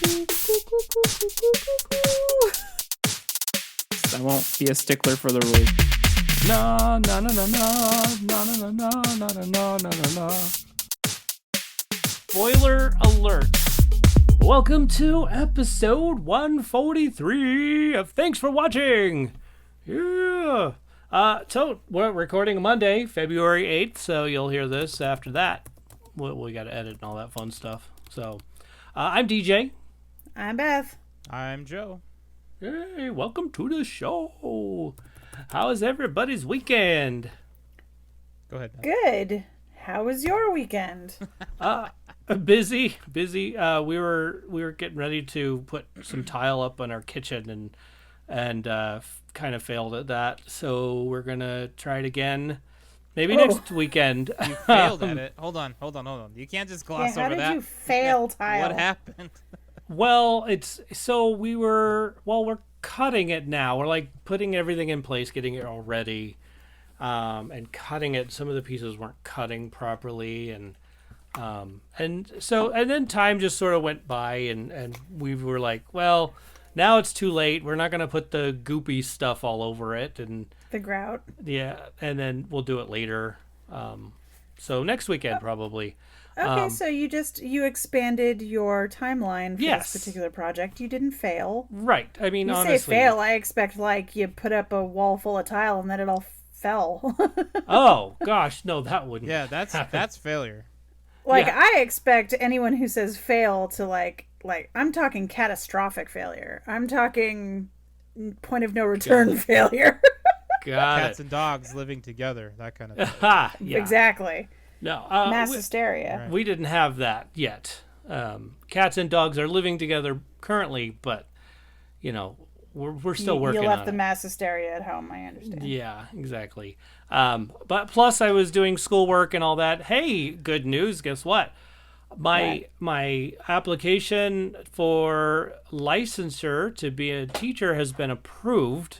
I won't be a stickler for the rules. No, no, no, no, no, no, no, no, no, no, no, no, no, no. Spoiler alert. Welcome to episode 143 of Thanks for Watching. Yeah. So we're recording Monday, February 8th, so you'll hear this after that. We got to edit and all that fun stuff. So I'm DJ. I'm Beth. I'm Joe. Hey, welcome to the show. How was everybody's weekend? Go ahead, Beth. Good. How was your weekend? Busy. We were getting ready to put some tile up on our kitchen and kind of failed at that. So we're gonna try it again, maybe next weekend. You failed at it. Hold on. You can't just gloss over that. How did you fail tile? What happened? Well, we're cutting it now. We're like putting everything in place, getting it all ready, and cutting it. Some of the pieces weren't cutting properly, and then time just sort of went by, and we were like, well, now it's too late. We're not going to put the goopy stuff all over it, and the grout. Yeah, and then we'll do it later. So next weekend probably. Okay, so you expanded your timeline for Yes. this particular project. You didn't fail. Right. I mean, You honestly. say fail, I expect like you put up a wall full of tile and then it all fell. Oh gosh, no, that wouldn't. Yeah, that's failure. Like Yeah. I expect anyone who says fail to like I'm talking catastrophic failure. I'm talking point of no return failure. Got Cats it. and dogs living together, that kind of thing. Ha, yeah. Exactly. No, Mass hysteria. Right. we didn't have that yet. Cats and dogs are living together currently, but we're still working You left on the it. mass hysteria at home, I understand. Yeah, exactly. But plus, I was doing schoolwork and all that. Hey, good news! Guess what? My application for licensure to be a teacher has been approved.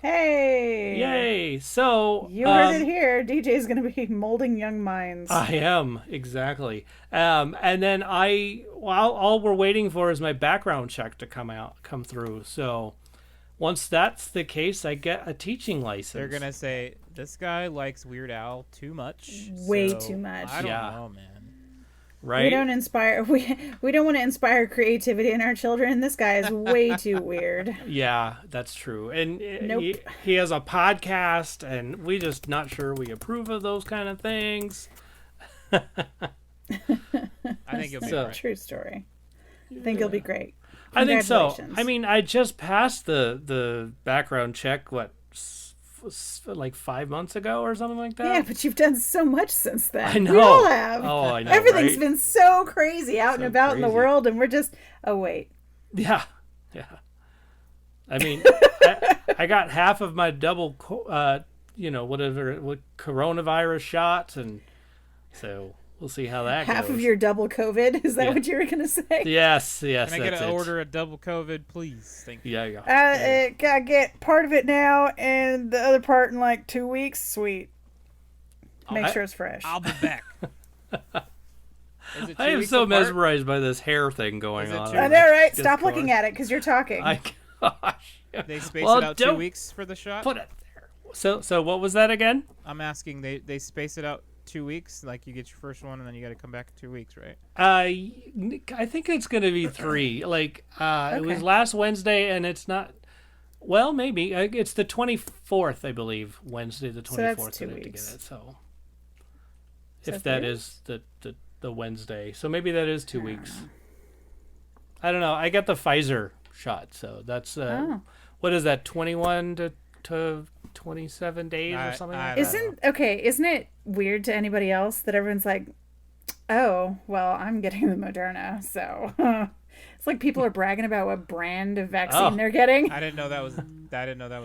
Hey! Yay! So You heard it here. DJ's going to be molding young minds. I am, exactly. And then all we're waiting for is my background check to come through. So once that's the case, I get a teaching license. They're going to say, this guy likes Weird Al too much. Way so too much. I don't Yeah. know, man. Right? We don't inspire. We don't want to inspire creativity in our children. This guy is way too weird. Yeah, that's true. And Nope. he has a podcast, and we just not sure we approve of those kind of things. I think you'll be So- all right. True story. I think it'll be great. I think so. Congratulations. I mean, I just passed the background check, like 5 months ago or something like that? Yeah, but you've done so much since then. I know. We all have. Oh, I know, Everything's right? been so crazy out and So about in the crazy. world, and we're just. Oh wait. Yeah. I mean, I got half of my double, coronavirus shots, and so we'll see how that goes. Half of your double COVID. Is that Yeah. what you were gonna say? Yes, Can I get that's an it. order of double COVID, please? Thank you. Yeah. I get part of it now, and the other part in like 2 weeks. Sweet. Make sure it's fresh. I'll be back. Is it 2 I am weeks so apart? mesmerized by this hair thing going Is it on. two I know, right? Just Stop going- looking at it because you're talking. Gosh. They space Well, it out 2 don't weeks for the shot? Put it there. So what was that again? I'm asking, they space it out 2 weeks? Like you get your first one and then you got to come back in 2 weeks, right? I think it's going to be 3. Like, it was last Wednesday, and it's not. Well, maybe it's the 24th, I believe. Wednesday, the 24th. So that's 2 I have to get weeks. it. So, So if that 3 is the Wednesday, so maybe that is 2 weeks. I don't know. I got the Pfizer shot, so that's what is that? 21 to 27 days or something like that. Isn't it weird to anybody else that everyone's like, oh, well, I'm getting the Moderna, so it's like people are bragging about what brand of vaccine they're getting. I didn't know that was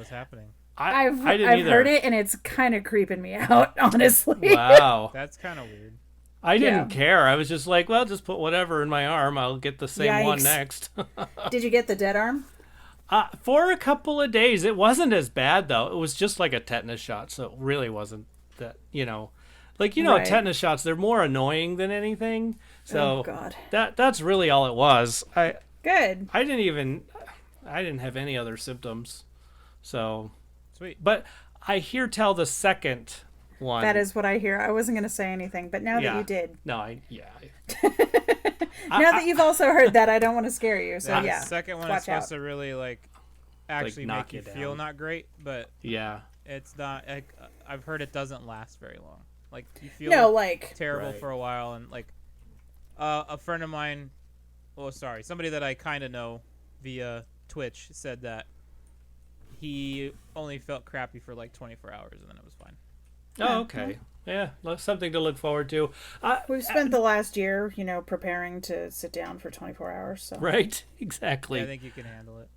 happening. I didn't I've either. heard it, and it's kind of creeping me out, honestly. Wow. That's kind of weird. I didn't care. I was just like, well, just put whatever in my arm. I'll get the same one Yikes. next. Did you get the dead arm? For a couple of days. It wasn't as bad, though. It was just like a tetanus shot, so it really wasn't that, Right. tetanus shots, they're more annoying than anything. So Oh, God. that's really all it was. Good. I didn't have any other symptoms. So, Sweet. but I hear tell the second one. That is what I hear. I wasn't going to say anything, but now that you did. No, Now that you've also heard that, I don't want to scare you. So yeah. The second one is watch supposed out. to really actually knock make you you feel down. not great, but yeah. it's not. I've heard it doesn't last very long. Like you feel terrible Right. for a while, and a friend of mine, somebody that I kind of know via Twitch said that he only felt crappy for 24 hours, and then it was fine. Oh, okay. Yeah, something to look forward to. We've spent the last year, preparing to sit down for 24 hours. So. Right, exactly. Yeah, I think you can handle it.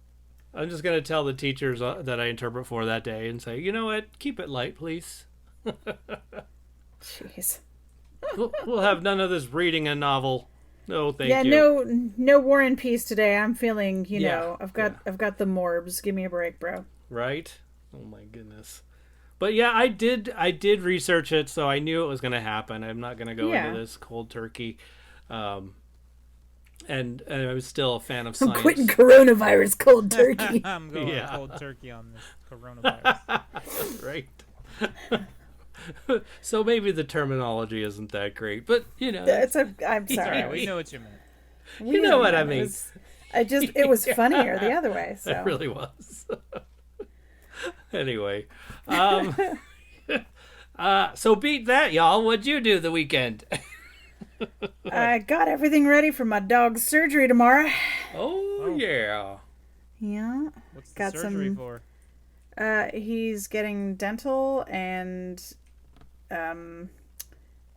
I'm just going to tell the teachers that I interpret for that day and say, you know what, keep it light, please. Jeez. We'll have none of this reading a novel. No, thank you. Yeah, no War and Peace today. I'm feeling, I've got the morbs. Give me a break, bro. Right? Oh my goodness. But yeah, I did research it, so I knew it was going to happen. I'm not going to go into this cold turkey. And I was still a fan of science. I'm quitting coronavirus cold turkey. I'm going cold turkey on this coronavirus. Right. So maybe the terminology isn't that great, but I'm sorry. Yeah, we know what you meant. You know what I mean. It was funnier the other way. So. It really was. Anyway, so beat that, y'all. What'd you do the weekend? I got everything ready for my dog's surgery tomorrow. Oh yeah. Yeah. What's the Got surgery for? He's getting dental and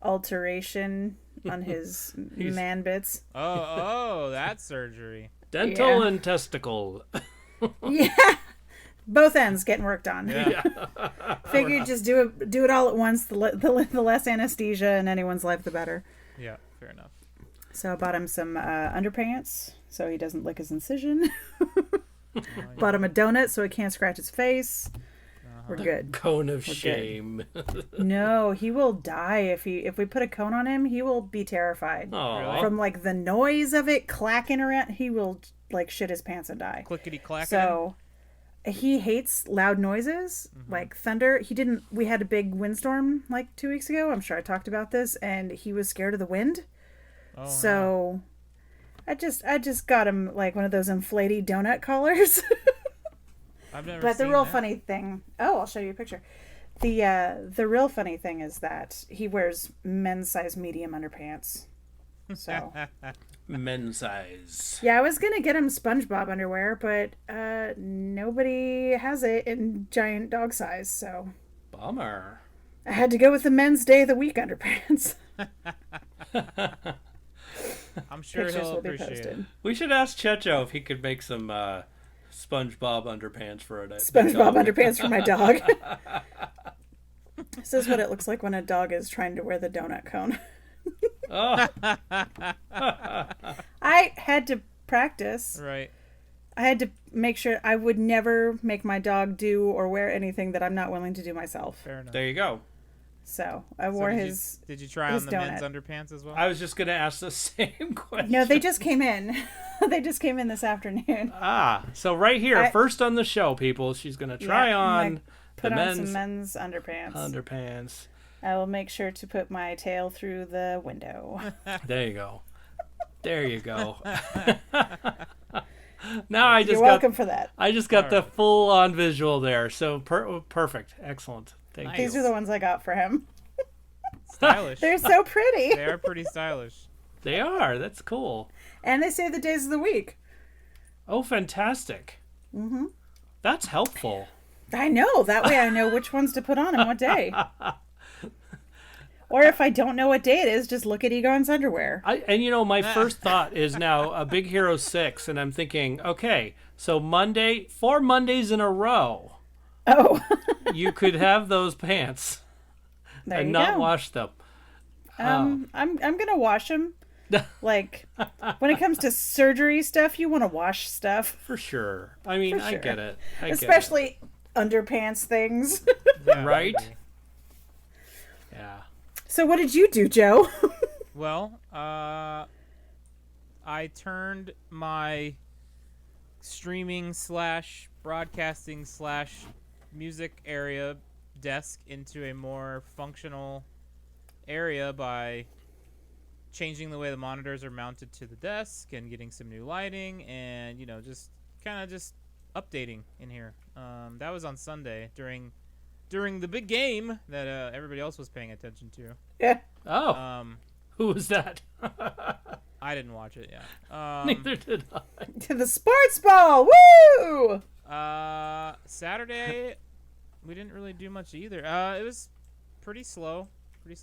alteration on his man bits. Oh, that surgery. Dental and testicle. Yeah. Both ends getting worked on. Yeah. Figured just do it all at once. The less anesthesia in anyone's life, the better. Yeah, fair enough. So I bought him some underpants so he doesn't lick his incision. Bought him a donut so he can't scratch his face. We're good. Cone of shame. No, he will die if we put a cone on him. He will be terrified. Aww. From the noise of it clacking around. He will shit his pants and die. Clickety clack. So he hates loud noises like thunder. We had a big windstorm 2 weeks ago. I'm sure I talked about this, and he was scared of the wind. Oh, so no. I just got him one of those inflaty donut collars. I've never But the seen real that. funny thing, I'll show you a picture. The real funny thing is that he wears men's size medium underpants. So Men's size. yeah, I was gonna get him SpongeBob underwear, but nobody has it in giant dog size, so Bummer. I had to go with the men's day of the week underpants. I'm sure Pictures he'll will be appreciate it. posted. We should ask Checho if he could make some SpongeBob underpants for a day. SpongeBob underpants for my dog. This is what it looks like when a dog is trying to wear the donut cone. Oh. I had to practice. Right. I had to make sure I would never make my dog do or wear anything that I'm not willing to do myself. Fair enough. There you go. So I wore Did you try his on the men's donut. underpants as well? I was just going to ask the same question. No, they just came in. They just came in this afternoon. So right here, first on the show, people, she's going to try on Put the on some men's underpants. underpants. I will make sure to put my tail through the window. There you go. There you go. Now I just You're got welcome for that. I just got the full on visual there. So perfect. Excellent. Thank Nice. you. These are the ones I got for him. Stylish. They're so pretty. They are pretty stylish. They are. That's cool. And they say the days of the week. Oh, fantastic. Mm-hmm. That's helpful. I know. That way I know which ones to put on and what day. Or if I don't know what day it is, just look at Egon's underwear. My first thought is now a Big Hero 6, and I'm thinking, okay, so 4 Mondays in a row, Oh. you could have those pants There and you not go. wash them. I'm gonna wash them. When it comes to surgery stuff, you want to wash stuff, For sure. I mean, For I sure. get it. I get it. especially underpants things. Yeah, Right? maybe. Yeah. So what did you do, Joe? Well, I turned my streaming slash broadcasting slash music area desk into a more functional area by changing the way the monitors are mounted to the desk and getting some new lighting and, you know, just kind of just updating in here. That was on Sunday during the big game that everybody else was paying attention to. Yeah. Oh. Who was that? I didn't watch it. Yeah. Neither did I. To the sports ball. Woo! Saturday, we didn't really do much either. It was pretty slow.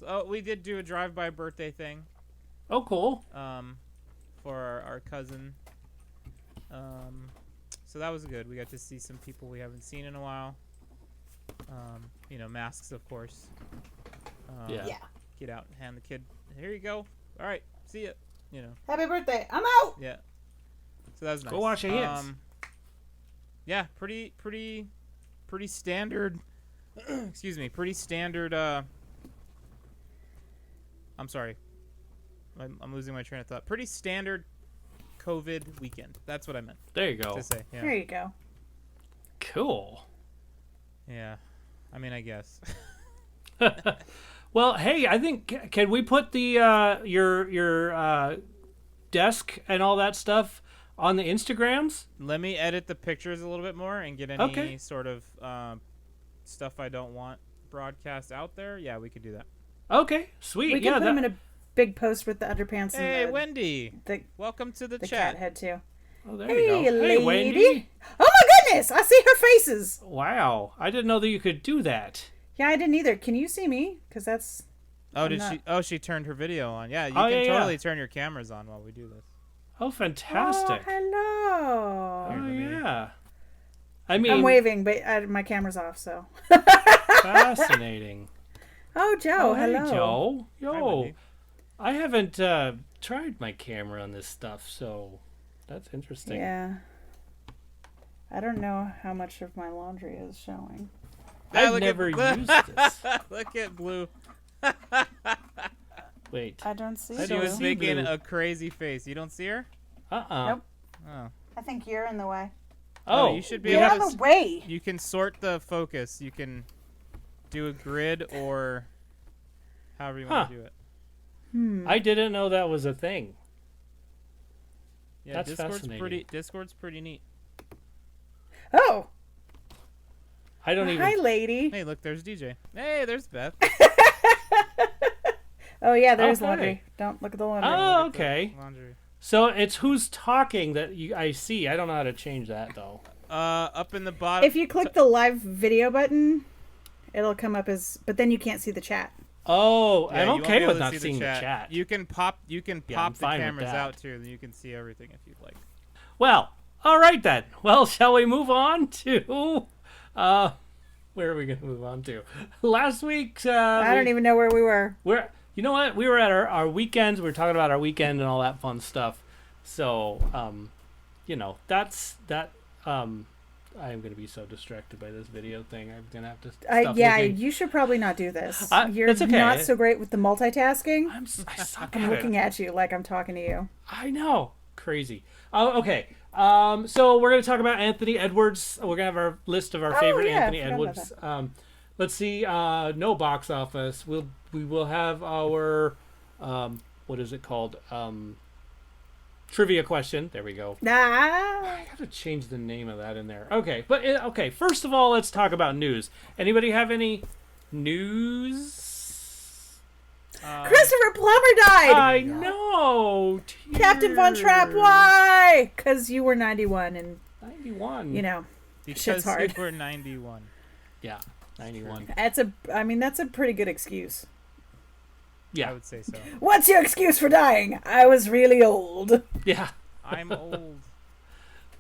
Oh, we did do a drive-by birthday thing. Oh, cool. For our cousin. So that was good. We got to see some people we haven't seen in a while. You know, masks, of course. Yeah. Get out and hand the kid. Here you go. All right, see ya. You know. Happy birthday. I'm out. Yeah. So that was nice. Go wash your hands. Yeah, pretty standard. Excuse me, pretty standard. I'm sorry. I'm losing my train of thought. Pretty standard COVID weekend. That's what I meant There you go. to say. Yeah. There you go. Cool. Yeah. I mean, I guess. Well, hey, I think can we put the your desk and all that stuff on the Instagrams? Let me edit the pictures a little bit more and get any sort of stuff I don't want broadcast out there. Yeah, we could do that. Okay, sweet. We can put them in a big post with the underpants Hey, and the, Wendy. the, Welcome to the the chat. cat head too. Oh, there Hey, you go. lady. Hey, Wendy. Oh my goodness! I see her faces. Wow, I didn't know that you could do that. Yeah, I didn't either. Can you see me? Because that's... Oh, I'm did not- she? Oh, she turned her video on. Yeah, you Oh, can yeah, totally yeah. turn your cameras on while we do this. Oh, fantastic. Oh, hello. Oh, me. yeah. I mean, I'm waving, but my camera's off, so... fascinating. Oh, Joe, Oh, hey, hello. Joe. Hi, Yo, Wendy. I haven't tried my camera on this stuff, so that's interesting. Yeah. I don't know how much of my laundry is showing. I've look at never Blue. used this. Look at Blue. Wait. I don't see I She don't you. was see making Blue. a crazy face. You don't see her? Nope. Oh. I think you're in the way. Oh, you should be we You're able have in to the way. You can sort the focus. You can do a grid or however you want to do it. I didn't know that was a thing. Yeah, That's Discord's fascinating. Discord's pretty neat. Oh, I don't even. hi, lady. Hey, look, there's DJ. Hey, there's Beth. Oh, yeah, there's Oh, hi. laundry. Don't look at the laundry. Oh, Look at the okay. Laundry. So it's who's talking that I see. I don't know how to change that though. Up in the bottom. If you click the live video button, it'll come up as... But then you can't see the chat. Oh, Yeah, I'm you won't be okay able with to not see the seeing the chat. You can pop. You can Yeah, I'm pop the fine with cameras that. out too, and you can see everything if you'd like. Well, all right then. Well, shall we move on to where are we going to move on to? Last week I don't even know where we were. you know what? We were at our weekends. We were talking about our weekend and all that fun stuff. So, you know, that's that I am going to be so distracted by this video thing. I'm going to have to stop Yeah, looking. you should probably not do this. You're it's okay. not so great with the multitasking. I suck I'm at looking it. at you like I'm talking to you. I know. Crazy. Oh, okay. So we're going to talk about Anthony Edwards. We're going to have our list of our favorite yeah, I Anthony forgot about Edwards. Let's see. No box office. We will have our what is it called? Trivia question. There we go. I gotta change the name of that in there. Okay, but okay. First of all, let's talk about news. Anybody have any news? Christopher Plummer died. I know. Captain Von Trapp, why? Because you were 91 and, 91. you know, Because shit's hard. you were 91. Yeah, 91. that's a pretty good excuse. I Yeah, would say so. What's your excuse for dying? I was really old. yeah. I'm old.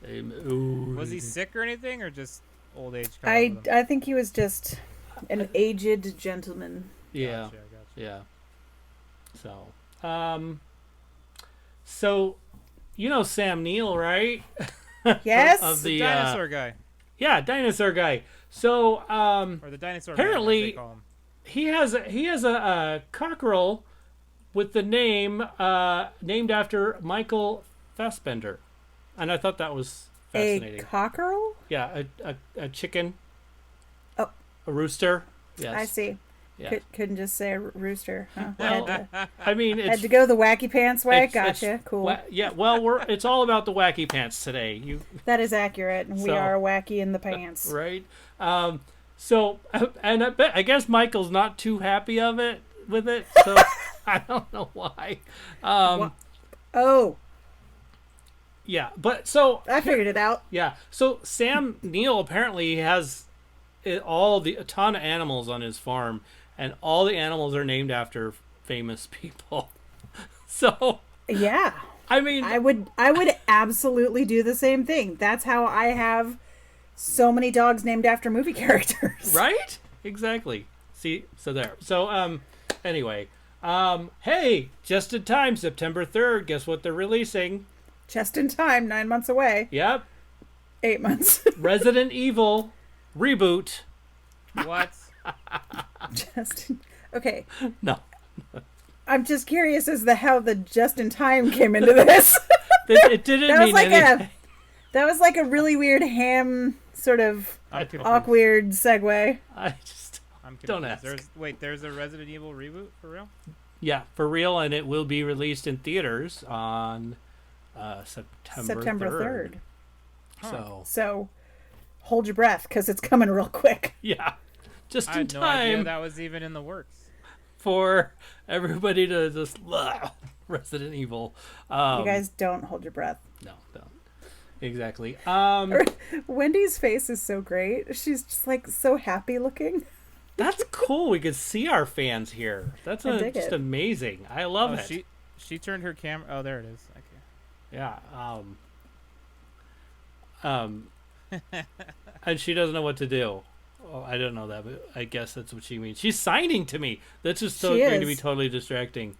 Ooh. Was he sick or anything, or just old age? caught up with him? I think he was just an aged gentleman. Yeah, Gotcha, gotcha. yeah. So, you know Sam Neill, right? Yes. Of The the dinosaur guy, yeah, dinosaur guy. So, or the dinosaur apparently- man, as they call him. he has a cockerel with the name named after Michael Fassbender, and I thought that was A fascinating. cockerel? Yeah, a chicken. Oh. A rooster. Yes. I see. Yeah. Couldn't just say a rooster. Huh? Well, I mean, Had it's to go the wacky pants way. it's- Gotcha. it's Cool. yeah. Well, it's all about the wacky pants today. That is accurate. We So- are wacky in the pants. Right. So, and I guess Michael's not too happy with it. So I don't know why. Oh, Yeah, but so I figured it out. yeah. So Sam Neill apparently has a ton of animals on his farm, and all the animals are named after famous people. So Yeah. I mean, I would absolutely do the same thing. That's how I have so many dogs named after movie characters. right? Exactly. See, so there. So anyway, hey, just in time, September 3rd. Guess what they're releasing? Just in time, 9 months away. Yep, 8 months. Resident Evil reboot. What? Okay. No, I'm just curious as to how the just in time came into this. it didn't That was mean like anything. That was like a really weird ham sort of I'm confused. awkward segue. I just I'm confused. Don't ask. There's a Resident Evil reboot for real? yeah, for real, and it will be released in theaters on September 3rd. So So hold your breath because it's coming real quick. yeah, just I in had no idea time that was even in the works. for everybody to just Resident Evil. You guys don't hold your breath. No, don't. Exactly. Wendy's face is so great. She's just like so happy looking. That's cool. We could see our fans here. That's I dig just it. amazing. I love it. She turned her camera. Oh, there it is. Okay. Yeah. And she doesn't know what to do. Oh, I don't know that, but I guess that's what she means. She's signing to me. That's just so She going to be is. totally distracting.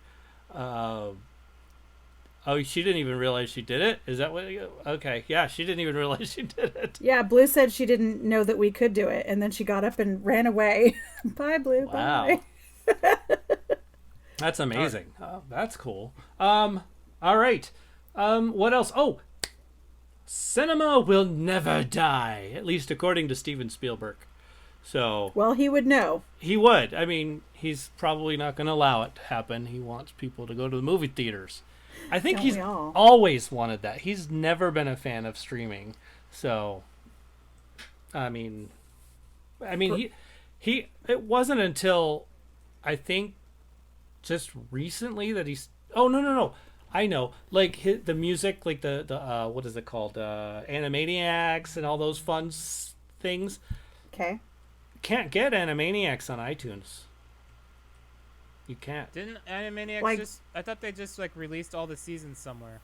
Oh, she didn't even realize she did it? Is that what? Okay, yeah, she didn't even realize she did it. Yeah, Blue said she didn't know that we could do it, and then she got up and ran away. Bye, Blue. Wow. Bye. That's amazing. Oh, that's cool. All right. What else? Oh, cinema will never die, at least according to Steven Spielberg. So Well, he would know. he would. I mean, he's probably not going to allow it to happen. He wants people to go to the movie theaters. I think Don't he's we all? always wanted that. He's never been a fan of streaming. So, I mean, he. It wasn't until I think just recently that he's. Oh no! I know, like the music, like the what is it called? Animaniacs and all those fun things. Okay. Can't get Animaniacs on iTunes. You can't. Didn't Animaniacs Like- I thought they just like released all the seasons somewhere.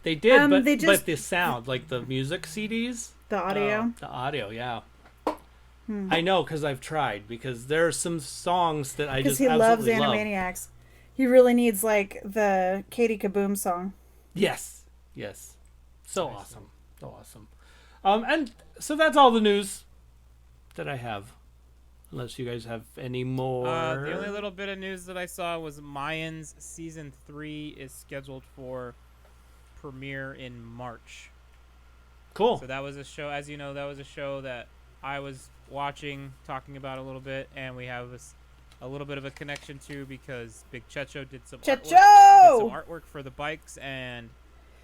They did, but they just- but the sound, like the music CDs, The audio. the audio, yeah. I know because I've tried. Because there are some songs that I Because just he loves absolutely love. Animaniacs. He really needs like the Katie Kaboom song. Yes. So awesome. And so that's all the news that I have. Unless you guys have any more. The only little bit of news that I saw was Mayans season 3 is scheduled for premiere in March. Cool. So that was a show, as you know, that was a show that I was watching, talking about a little bit, and we have a little bit of a connection to because Big Checho did some artwork for the bikes and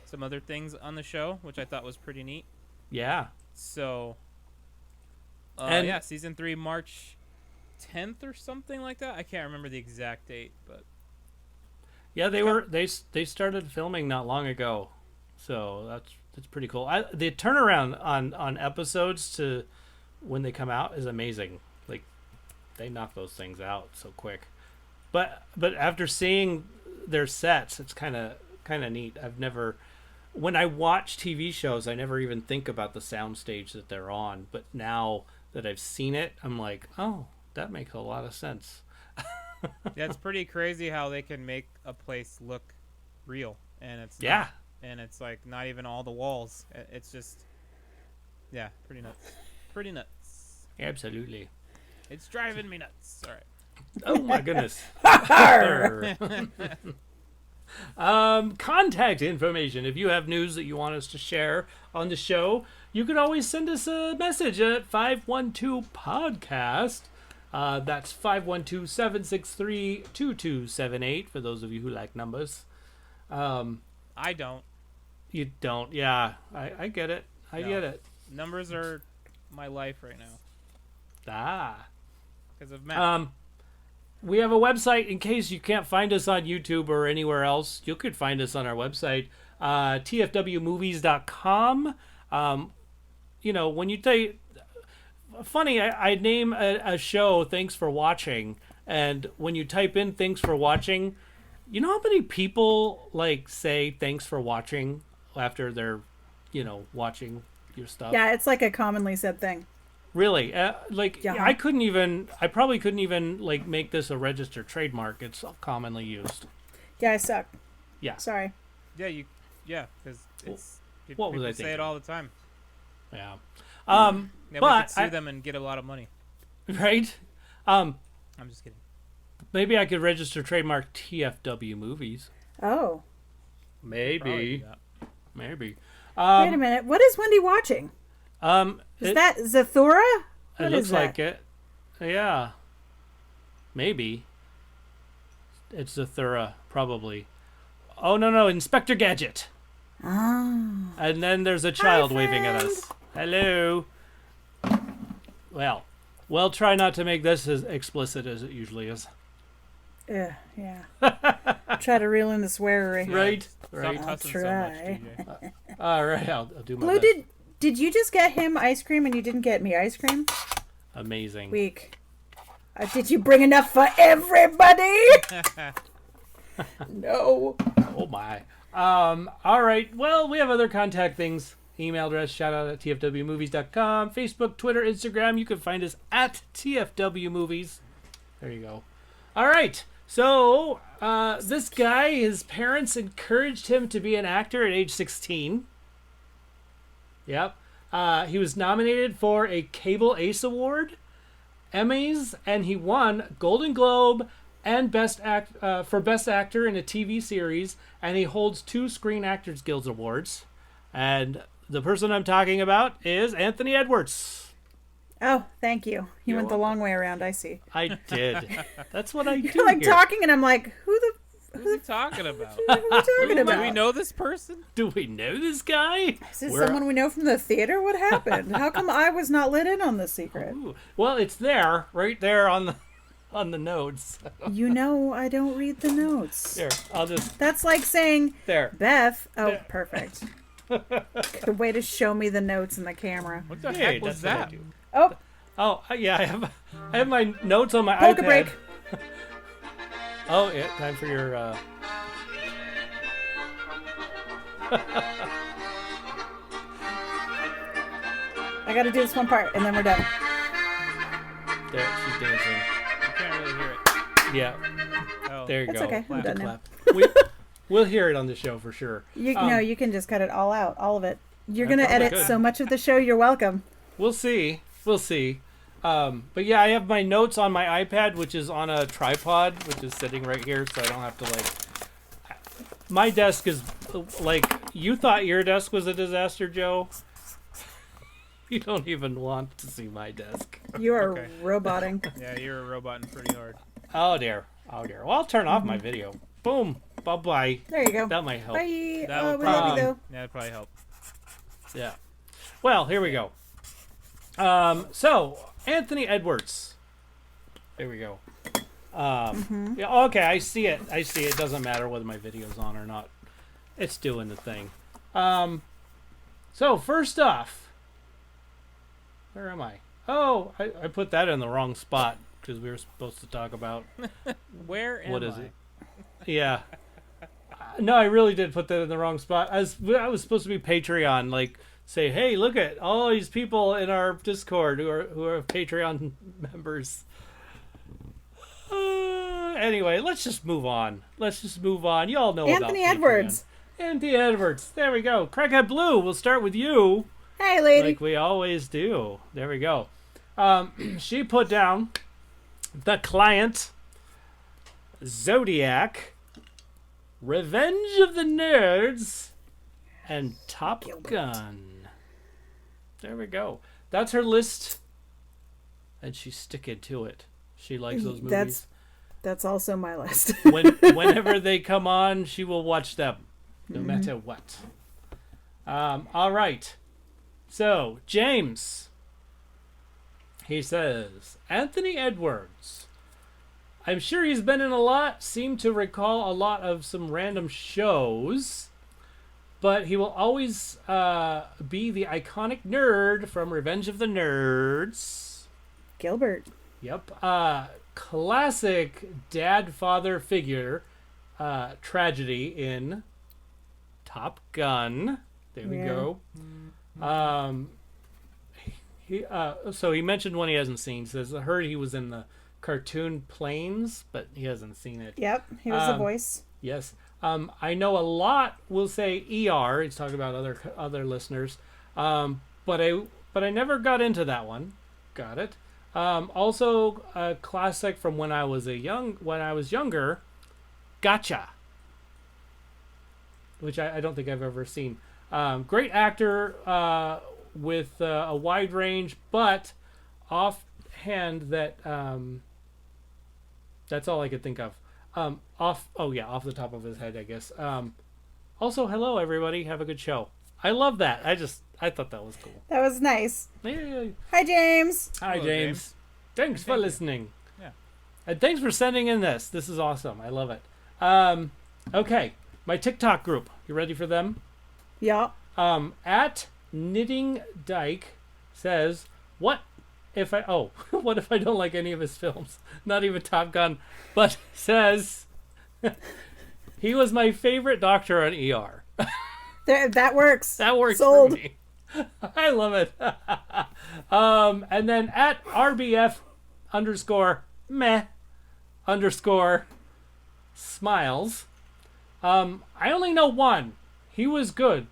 some other things on the show, which I thought was pretty neat. Yeah. So, And- yeah, season 3, March 10th or something like that. I can't remember the exact date, but Yeah, they started filming not long ago, so that's pretty cool. The turnaround on episodes to when they come out is amazing. Like they knock those things out so quick. But after seeing their sets, it's kind of neat. When I watch TV shows, I never even think about the soundstage that they're on. But now that I've seen it, I'm like, oh, that makes a lot of sense. yeah, it's pretty crazy how they can make a place look real, and it's Yeah. not, and it's like not even all the walls. It's just, yeah, pretty nuts. Pretty nuts. Absolutely. It's driving me nuts. All right. Oh my goodness. Contact information. If you have news that you want us to share on the show, you can always send us a message at 512-podcast. That's 512-763-2278 for those of you who like numbers. I don't. You don't. Yeah, I get it. I get it. Numbers are my life right now. Because of Matt. We have a website in case you can't find us on YouTube or anywhere else. You could find us on our website, tfwmovies.com. When you say, funny, I name a show Thanks for Watching, and when you type in Thanks for Watching, you know how many people say thanks for watching after they're, watching your stuff? Yeah, it's like a commonly said thing. Really? Yeah. I probably couldn't even make this a registered trademark. It's commonly used. Yeah, I suck. Yeah. Sorry. Yeah, because it's what was people I say thinking? it all the time. Yeah. Yeah, we but could sue them and get a lot of money. Right? I'm just kidding. Maybe I could register trademark TFW movies. Oh. Maybe. Wait a minute. What is Wendy watching? Is that Zathura? It looks like it. Yeah. Maybe. It's Zathura, probably. Oh, no, Inspector Gadget. Oh. And then there's a child waving at us. Hello. Well, we'll try not to make this as explicit as it usually is. Yeah. Try to reel in the swearery. Right? Stop cussing so much, try. TJ. All right, I'll do my Blue, best. did you just get him ice cream and you didn't get me ice cream? Amazing. Weak. Did you bring enough for everybody? No. Oh my. All right. Well, we have other contact things. Email address, shout out at tfwmovies.com. Facebook, Twitter, Instagram. You can find us at tfwmovies. There you go. All right. So, this guy, his parents encouraged him to be an actor at age 16. Yep. He was nominated for a Cable Ace Award, Emmys, and he won Golden Globe and for Best Actor in a TV Series, and he holds 2 Screen Actors Guild Awards. And the person I'm talking about is Anthony Edwards. Oh, thank you. You You're went the long way around, I see. I did. That's what I do. You're like here. talking and I'm like, who's Who's he talking about? he talking about? Do we know this person? Do we know this guy? Is this someone we know from the theater? What happened? How come I was not let in on this secret? Ooh. Well, it's there, right there on the notes. You know I don't read the notes. There, I'll just... That's like saying, There. Beth. Oh, There. Perfect. Good way to show me the notes in the camera. What the Hey, heck was that's what I that? Oh, do. Oh, yeah, I have my notes on my polka iPad. break. Oh, yeah, time for your... I gotta do this one part and then we're done. There, she's dancing. You can't really hear it. Yeah, Oh. there you That's go. okay. I'm done now. Clap. We'll hear it on the show for sure. No, you can just cut it all out, all of it. You're gonna probably edit could. so much of the show. You're welcome. We'll see. But yeah, I have my notes on my iPad, which is on a tripod, which is sitting right here, so I don't have to my desk is you thought your desk was a disaster, Joe. You don't even want to see my desk. You are Okay. roboting. Yeah, you're roboting pretty hard. Oh dear. Well, I'll turn off my video. Boom. Bye bye. There you go. That might help. Bye. That would We love you probably- though. Yeah, that'd probably help. Yeah. Well, here we go. So Anthony Edwards. There we go. Yeah. Okay, I see it. It doesn't matter whether my video's on or not. It's doing the thing. So first off, where am I? Oh, I put that in the wrong spot because we were supposed to talk about Where am what is I? it? Yeah. No, I really did put that in the wrong spot. I was supposed to be Patreon, say, hey, look at all these people in our Discord who are Patreon members. Anyway, let's just move on. You all know Anthony about Edwards. Patreon. Anthony Edwards. There we go. Crackhead Blue. We'll start with you, Hey, lady. like we always do. There we go. She put down The Client, Zodiac, Revenge of the Nerds, and Top Gun. There we go. That's her list, and she's sticking to it. She likes those movies. That's also my list. Whenever they come on, she will watch them, no matter what. All right. So, James. He says, Anthony Edwards. I'm sure he's been in a lot, seem to recall a lot of some random shows, but he will always be the iconic nerd from Revenge of the Nerds. Gilbert. Yep. Classic dad-father figure tragedy in Top Gun. There we go. So he mentioned one he hasn't seen. Says, I heard he was in the cartoon Planes, but he hasn't seen it. Yep, he was the voice. Yes. I know a lot will say ER. He's talking about other listeners. But I never got into that one. Got it. Also a classic from when I was younger, Gotcha, which I don't think I've ever seen. Great actor with a wide range, but offhand that's all I could think of. Off the top of his head, I guess. Also, hello everybody, have a good show. I love that. I thought that was cool. That was nice. Yeah. Hi, James. Hi, Hello, James. Thanks for listening. Yeah. And thanks for sending in this. This is awesome. I love it. Okay. My TikTok group. You ready for them? Yeah. At Knitting Dyke says, what if I don't like any of his films? Not even Top Gun. But says, he was my favorite doctor on ER. That works. That works Sold. for me. I love it. And then at RBF _meh_ smiles. I only know one. He was good.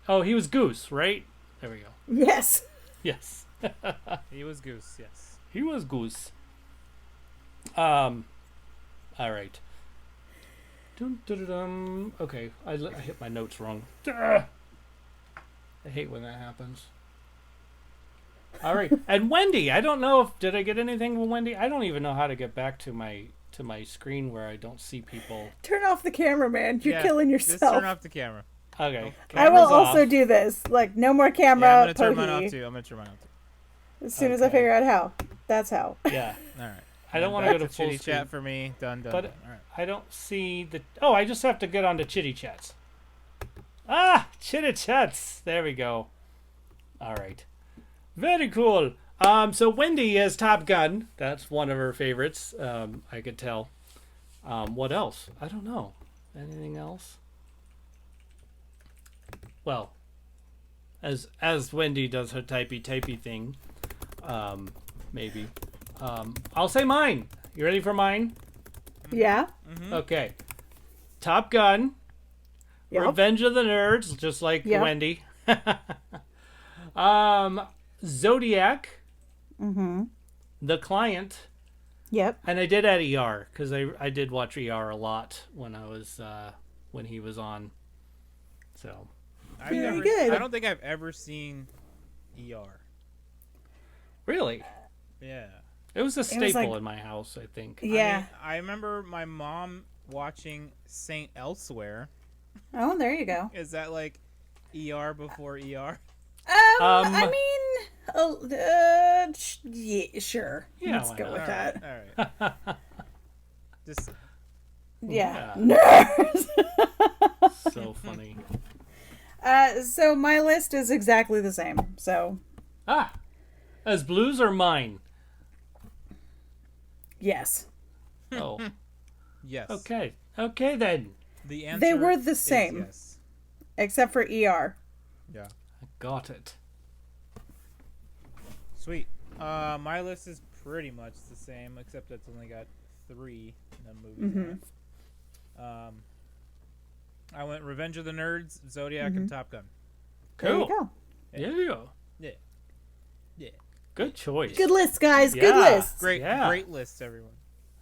Oh, he was Goose, right? There we go. Yes. Yes. He was Goose, yes. He was Goose. All right. Dun. Okay, I hit my notes wrong. I hate when that happens. All right, and Wendy. I don't know did I get anything with Wendy? I don't even know how to get back to my screen where I don't see people. Turn off the camera, man. You're killing yourself. Just turn off the camera. Okay. I will Camera's also off. do this. Like, no more camera. Yeah, I'm gonna turn mine Pohi. off too. I'm gonna turn mine off too. As soon as I figure out how. That's how. Yeah. All right. I don't want to go to full chitty screen. chat for me. Done. But All right. I don't see the. Oh, I just have to get onto Chitty Chats. Ah, Chitty Chats. There we go. All right. Very cool. So Wendy has Top Gun. That's one of her favorites. I could tell. What else? I don't know. Anything else? Well, as Wendy does her typey thing, maybe. I'll say mine. You ready for mine? Yeah. Okay. Top Gun. Yep. Revenge of the Nerds, just like Yep. Wendy. Zodiac. The Client. Yep. And I did add ER because I did watch ER a lot when I was when he was on. So. Very good. I don't think I've ever seen ER. Really? Yeah. It was a staple like- in my house, I think. Yeah. I remember my mom watching Saint Elsewhere. Oh, there you go. Is that like ER before ER? I mean, yeah, sure. Yeah, Let's why go not? with that. All right. Just Yeah. Yeah. Nerds. So funny. So my list is exactly the same. So, As blues or mine? yes. Oh. yes. Okay then. The answer They were the is same. yes. Except for ER. Yeah. I got it. Sweet. My list is pretty much the same, except it's only got 3 movies. On it. I went Revenge of the Nerds, Zodiac, and Top Gun. There you Cool. go. Yeah. Yeah. Good choice. Good list, guys. Good Yeah. list. Great Yeah. list, everyone.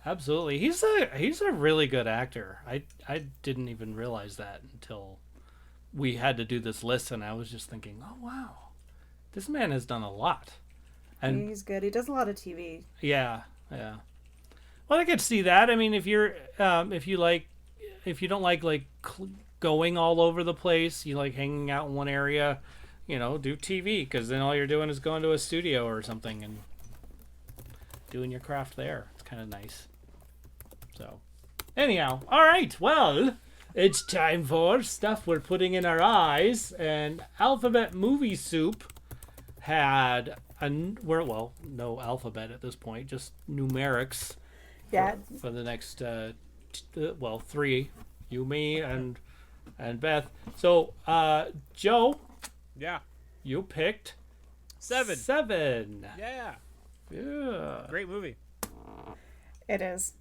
Absolutely. He's a really good actor. I didn't even realize that until we had to do this list, and I was just thinking, oh wow, this man has done a lot. And He's good. He does a lot of TV. yeah, yeah. Well, I could see that. I mean, if you're if you don't like going all over the place, you like hanging out in one area, do TV, because then all you're doing is going to a studio or something and doing your craft there. It's kind of nice. So, anyhow, all right. Well, it's time for stuff we're putting in our eyes, and Alphabet Movie Soup had no alphabet at this point, just numerics. Yeah. For the next, three, you, me, and Beth. So, Joe, Yeah. you picked 7. 7. Yeah. Yeah. Great movie. It is.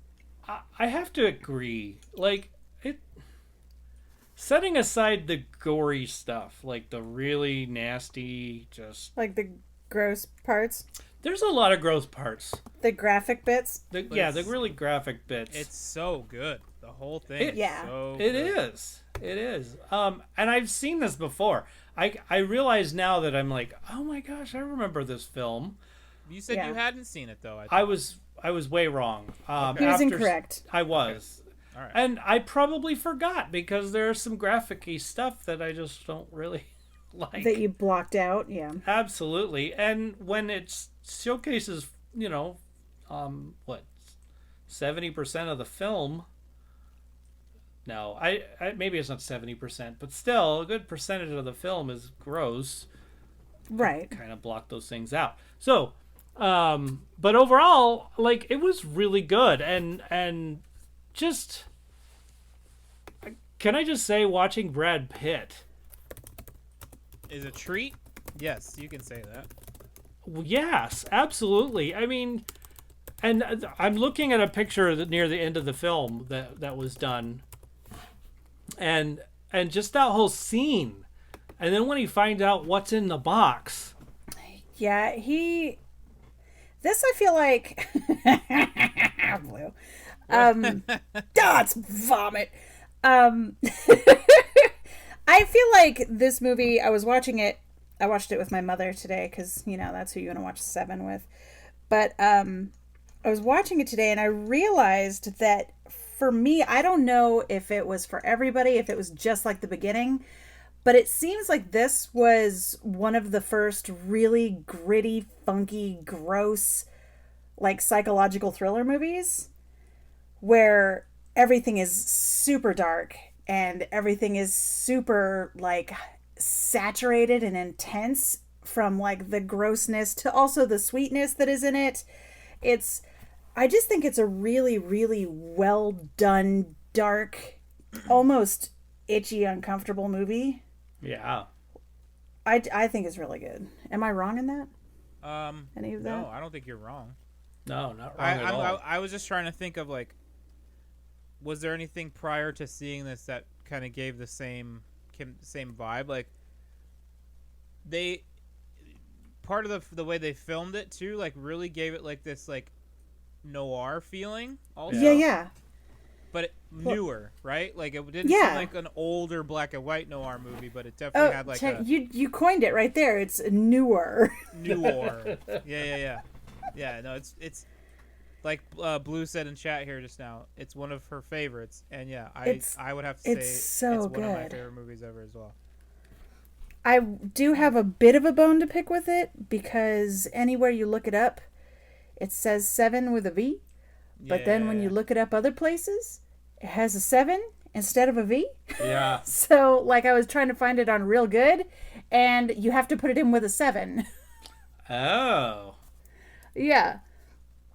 I have to agree. Like, setting aside the gory stuff, like the really nasty, just Like the gross parts, there's a lot of gross parts. the graphic bits. The really graphic bits. It's so good. The whole thing. It- Yeah. So It good. is. It is. And I've seen this before. I realize now that I'm like, oh my gosh, I remember this film. You said Yeah. you hadn't seen it though. I was way wrong. He was after- incorrect. I was. All right. And I probably forgot because there's some graphic-y stuff that I just don't really like. That you blocked out. Yeah. Absolutely. And when it showcases, 70% of the film. No, I maybe it's not 70%, but still a good percentage of the film is gross. Right. Kind of block those things out. So, but overall, like, it was really good, and just, can I just say, watching Brad Pitt, Is a treat? Yes, you can say that. yes, absolutely. I mean, and I'm looking at a picture near the end of the film that was done, and just that whole scene, and then when he finds out what's in the box. Yeah. This I feel like. Blue. It's vomit. I feel like this movie. I watched it with my mother today because that's who you want to watch 7 with. But I was watching it today and I realized that for me, I don't know if it was for everybody, if it was just like the beginning, but it seems like this was one of the first really gritty, funky, gross, like psychological thriller movies where everything is super dark and everything is super like saturated and intense, from like the grossness to also the sweetness that is in it. I just think it's a really, really well done, dark, almost itchy, uncomfortable movie. Yeah. I think it's really good. Am I wrong in that? Any of that? No, I don't think you're wrong. No, not wrong at all. I was just trying to think of like, was there anything prior to seeing this that kind of gave the same vibe? Like, part of the way they filmed it too, like really gave it like this like noir feeling. Also, Yeah. but newer, right? Like it didn't Yeah. seem like an older black and white noir movie, but it definitely had like a you coined it right there. It's newer. noir. Yeah. No, it's like Blue said in chat here just now. It's one of her favorites, and yeah, I would have to say it's so one of my good. favorite movies ever as well. I do have a bit of a bone to pick with it because anywhere you look it up, it says 7 with a V. But then when you look it up other places, it has a 7 instead of a V. Yeah. So, like, I was trying to find it on Real Good, and you have to put it in with a 7. Oh. Yeah.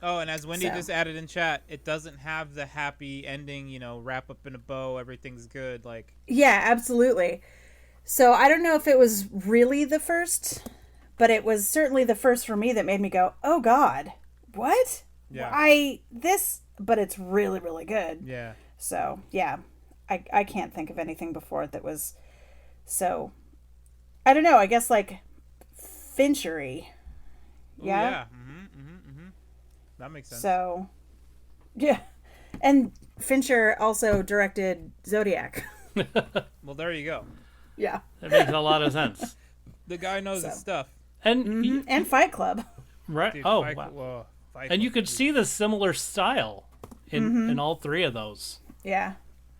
Oh, and as Wendy So. just added in chat, it doesn't have the happy ending, wrap up in a bow, everything's good. Like, Yeah, absolutely. So, I don't know if it was really the first, but it was certainly the first for me that made me go, oh, God, what? Yeah. But it's really, really good. yeah. So, yeah, I can't think of anything before it that was so, I don't know, I guess like Finchery. Ooh, Yeah. yeah. That makes sense. So, Yeah. And Fincher also directed Zodiac. Well, there you go. Yeah. That makes a lot of sense. The guy knows his stuff. And And Fight Club. right. Dude, Oh, Fight- wow. whoa, Fight And you Club, could see the similar style in all three of those. Yeah.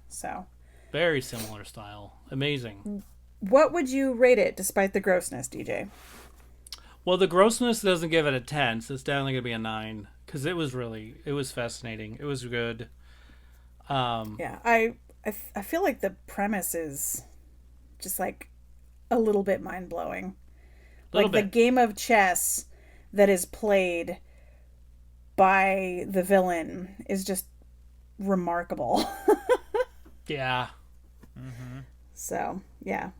So, Very similar style. Amazing. what would you rate it despite the grossness, DJ? Well, the grossness doesn't give it a 10, so it's definitely going to be a 9. Because it was fascinating. It was good. Yeah, I feel like the premise is just like a little bit mind blowing. Like the game of chess that is played by the villain is just remarkable. Yeah. So yeah,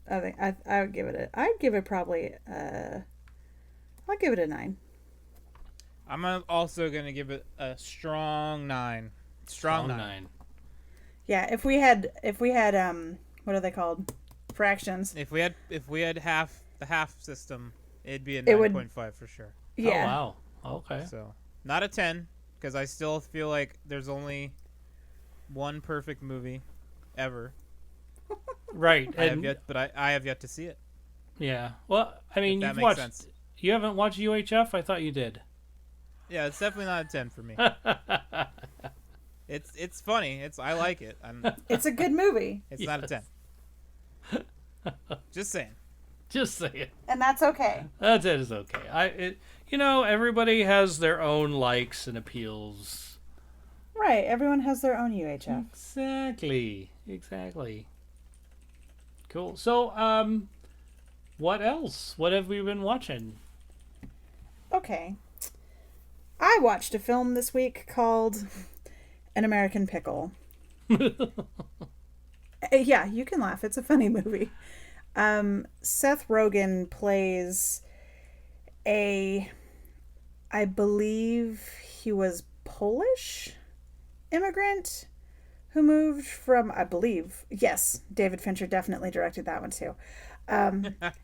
I think I would give it I'd give it probably I'll give it a 9. I'm also gonna give it a strong 9. Strong 9. Yeah, if we had what are they called? Fractions. If we had the half system, it'd be a It would- 9.5 for sure. Yeah. Oh, wow. Okay. So not a 10 because I still feel like there's only one perfect movie ever. Right. I have And, yet, but I have yet to see it. yeah. Well, I mean, If that you've makes watched. sense. You haven't watched UHF? I thought you did. Yeah, it's definitely not a 10 for me. It's funny. I like it. It's a good movie, It's not a 10. Just saying. Just say it. and that's okay. That is okay. Everybody has their own likes and appeals. Right, everyone has their own UHF. Exactly. Cool. So, what else? What have we been watching? Okay. I watched a film this week called An American Pickle. Yeah, you can laugh. It's a funny movie. Seth Rogen plays I believe he was Polish immigrant who moved from, yes, David Fincher definitely directed that one too.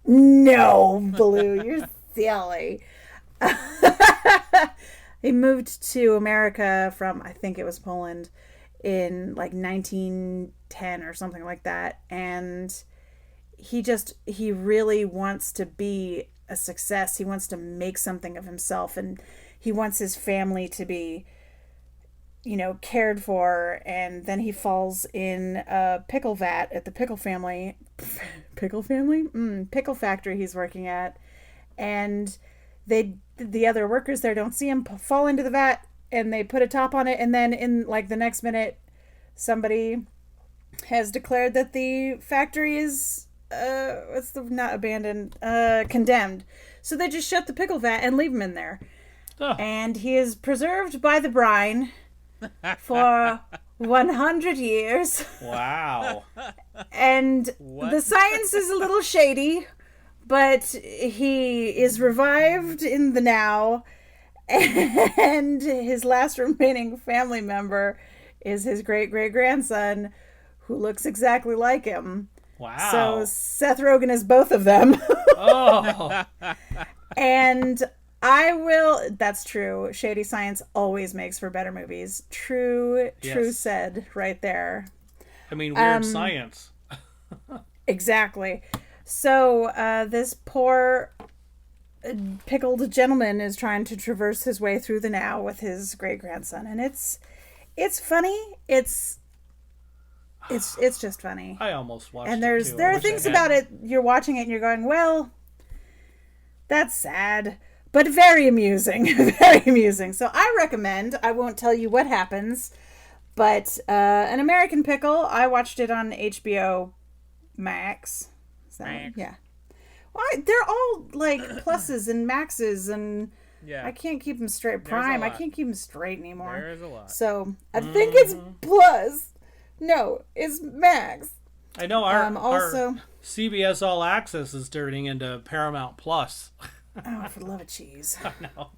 No, Blue, you're silly. He moved to America from, I think it was Poland, in like 1910 or something like that. And he really wants to be a success. He wants to make something of himself, and he wants his family to be, cared for. And then he falls in a pickle vat at the pickle factory he's working at. And the other workers there don't see him fall into the vat, and they put a top on it, and then in like the next minute somebody has declared that the factory is condemned. So they just shut the pickle vat and leave him in there. Oh. And he is preserved by the brine for 100 years. Wow. And What? the science is a little shady, but he is revived in the now, and his last remaining family member is his great-great-grandson, who looks exactly like him. Wow. So Seth Rogen is both of them. Oh. And that's true. Shady science always makes for better movies. True Yes. said right there. I mean, weird science. Exactly. So this poor pickled gentleman is trying to traverse his way through the now with his great-grandson, and it's funny. It's just funny. I almost watched And it there too. I are wish I things about hadn't. it, you're watching it and you're going, well, that's sad, but very amusing. Very amusing. So I recommend, I won't tell you what happens, but An American Pickle, I watched it on HBO Max. Is that Max. Yeah. Well, they're all like pluses and maxes, and Yeah. I can't keep them straight. There's a Prime, I lot. can't keep them straight anymore. There is a lot. So I think it's plus. No, it's max. I know our Also, CBS All Access is turning into Paramount Plus. oh, for the love of cheese. No.